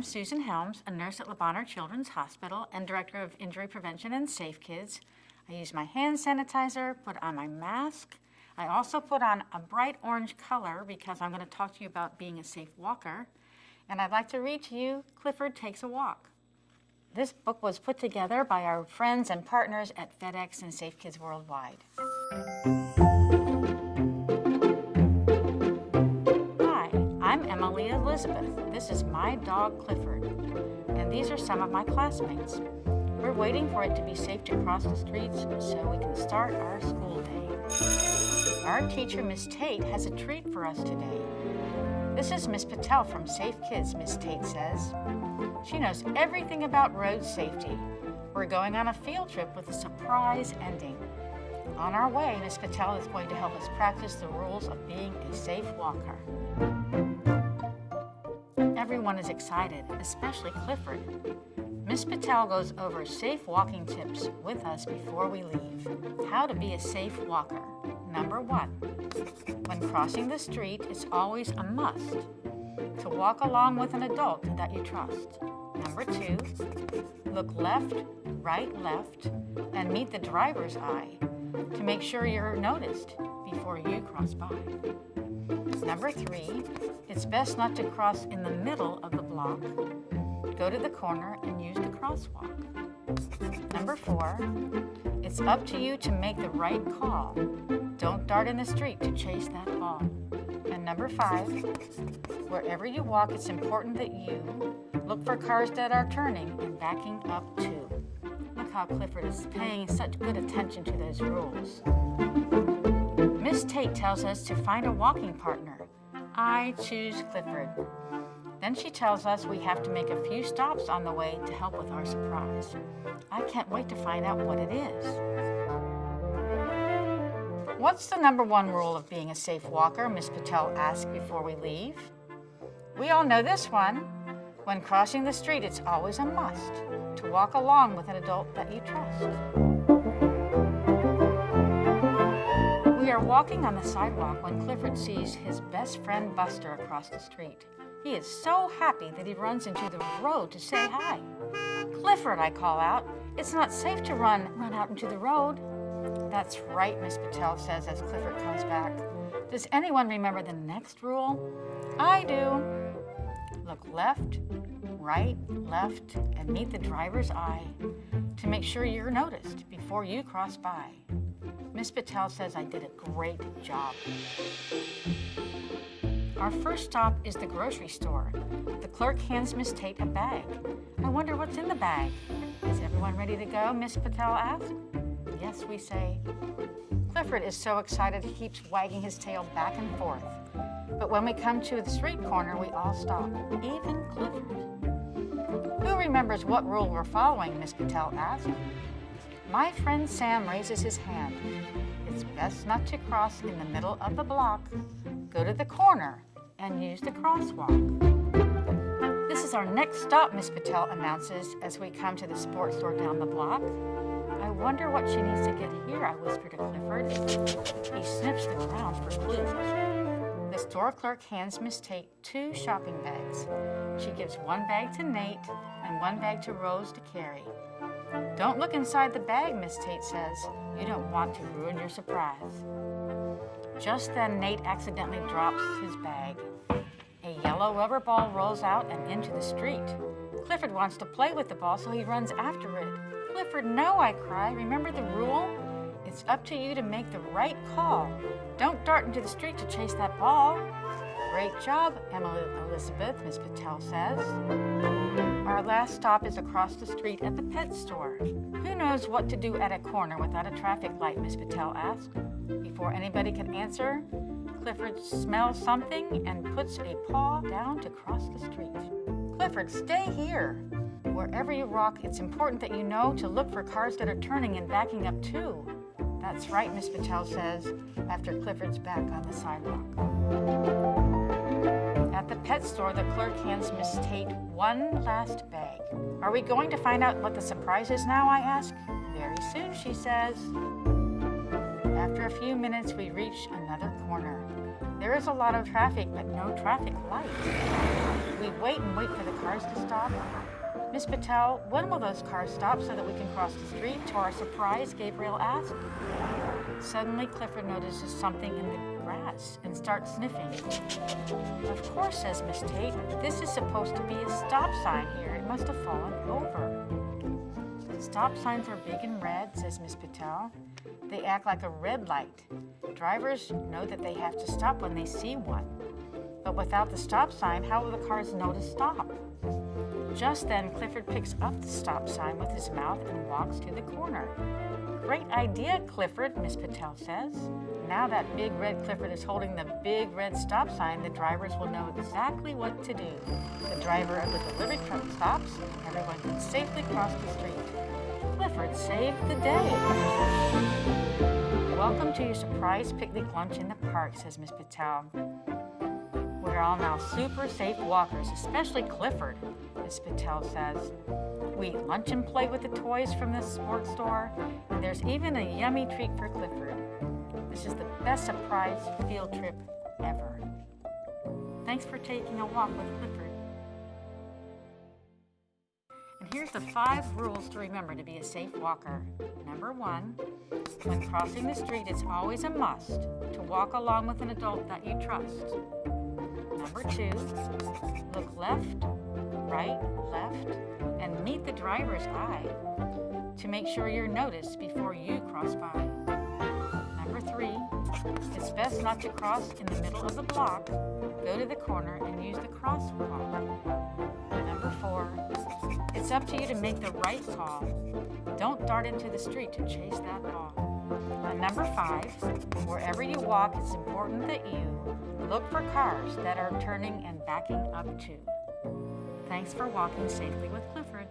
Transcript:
Susan Helms, a nurse at Bonheur Children's Hospital and Director of Injury Prevention and Safe Kids. I use my hand sanitizer, put on my mask. I also put on a bright orange color because I'm going to talk to you about being a safe walker. And I'd like to read to you Clifford Takes a Walk. This book was put together by our friends and partners at FedEx and Safe Kids Worldwide. I'm Emily Elizabeth. This is my dog, Clifford, and these are some of my classmates. We're waiting for it to be safe to cross the streets so we can start our school day. Our teacher, Miss Tate, has a treat for us today. This is Miss Patel from Safe Kids, Miss Tate says. She knows everything about road safety. We're going on a field trip with a surprise ending. On our way, Miss Patel is going to help us practice the rules of being a safe walker. Everyone is excited, especially Clifford. Miss Patel goes over safe walking tips with us before we leave. How to be a safe walker. Number 1, when crossing the street, it's always a must to walk along with an adult that you trust. Number 2, look left, left, and meet the driver's eye to make sure you're noticed before you cross by. Number 3, it's best not to cross in the middle of the block. Go to the corner and use the crosswalk. Number 4, it's up to you to make the right call. Don't dart in the street to chase that ball. And number 5, wherever you walk, it's important that you look for cars that are turning and backing up too. Look how Clifford is paying such good attention to those rules. Miss Tate tells us to find a walking partner. I choose Clifford. Then she tells us we have to make a few stops on the way to help with our surprise. I can't wait to find out what it is. What's the number 1 rule of being a safe walker? Miss Patel asked before we leave. We all know this one. When crossing the street, it's always a must to walk along with an adult that you trust. We are walking on the sidewalk when Clifford sees his best friend Buster across the street. He is so happy that he runs into the road to say hi. Clifford, I call out. It's not safe to run out into the road. That's right, Miss Patel says as Clifford comes back. Does anyone remember the next rule? I do. Look left, left, and meet the driver's eye to make sure you're noticed before you cross by. Miss Patel says I did a great job. Our first stop is the grocery store. The clerk hands Miss Tate a bag. I wonder what's in the bag. Is everyone ready to go? Miss Patel asks. Yes, we say. Clifford is so excited he keeps wagging his tail back and forth. But when we come to the street corner, we all stop, even Clifford. Who remembers what rule we're following? Miss Patel asks. My friend Sam raises his hand. It's best not to cross in the middle of the block. Go to the corner and use the crosswalk. This is our next stop, Miss Patel announces as we come to the sports store down the block. I wonder what she needs to get here, I whisper to Clifford. He sniffs the ground for clues. The store clerk hands Miss Tate 2 shopping bags. She gives 1 bag to Nate and 1 bag to Rose to carry. Don't look inside the bag, Miss Tate says. You don't want to ruin your surprise. Just then, Nate accidentally drops his bag. A yellow rubber ball rolls out and into the street. Clifford wants to play with the ball, so he runs after it. Clifford, no, I cry. Remember the rule? It's up to you to make the right call. Don't dart into the street to chase that ball. Great job, Emily Elizabeth, Miss Patel says. Our last stop is across the street at the pet store. Who knows what to do at a corner without a traffic light, Miss Patel asked. Before anybody can answer, Clifford smells something and puts a paw down to cross the street. Clifford, stay here. Wherever you walk, it's important that you know to look for cars that are turning and backing up too. That's right, Miss Patel says, after Clifford's back on the sidewalk. At the pet store, the clerk hands Miss Tate 1 last bag. Are we going to find out what the surprise is now, I ask. Very soon, she says. After a few minutes, we reach another corner. There is a lot of traffic, but no traffic lights. We wait and wait for the cars to stop. Miss Patel, when will those cars stop so that we can cross the street? To our surprise, Gabriel asked. Suddenly, Clifford notices something in the grass and starts sniffing. Of course, says Miss Tate, this is supposed to be a stop sign here. It must have fallen over. Stop signs are big and red, says Miss Patel. They act like a red light. Drivers know that they have to stop when they see one. But without the stop sign, how will the cars know to stop? Just then, Clifford picks up the stop sign with his mouth and walks to the corner. Great idea, Clifford, Miss Patel says. Now that big red Clifford is holding the big red stop sign, the drivers will know exactly what to do. The driver of the delivery truck stops, and everyone can safely cross the street. Clifford saved the day. Welcome to your surprise picnic lunch in the park, says Miss Patel. We're all now super safe walkers, especially Clifford, Miss Patel says. We eat lunch and play with the toys from the sports store, and there's even a yummy treat for Clifford. This is the best surprise field trip ever. Thanks for taking a walk with Clifford. And here's the 5 rules to remember to be a safe walker. Number 1, when crossing the street, it's always a must to walk along with an adult that you trust. Number 2, look left, right, left, and meet the driver's eye to make sure you're noticed before you cross by. Number 3, it's best not to cross in the middle of the block. Go to the corner and use the crosswalk. Number 4, it's up to you to make the right call. Don't dart into the street to chase that ball. And number 5, wherever you walk, it's important that you look for cars that are turning and backing up too. Thanks for walking safely with Clifford.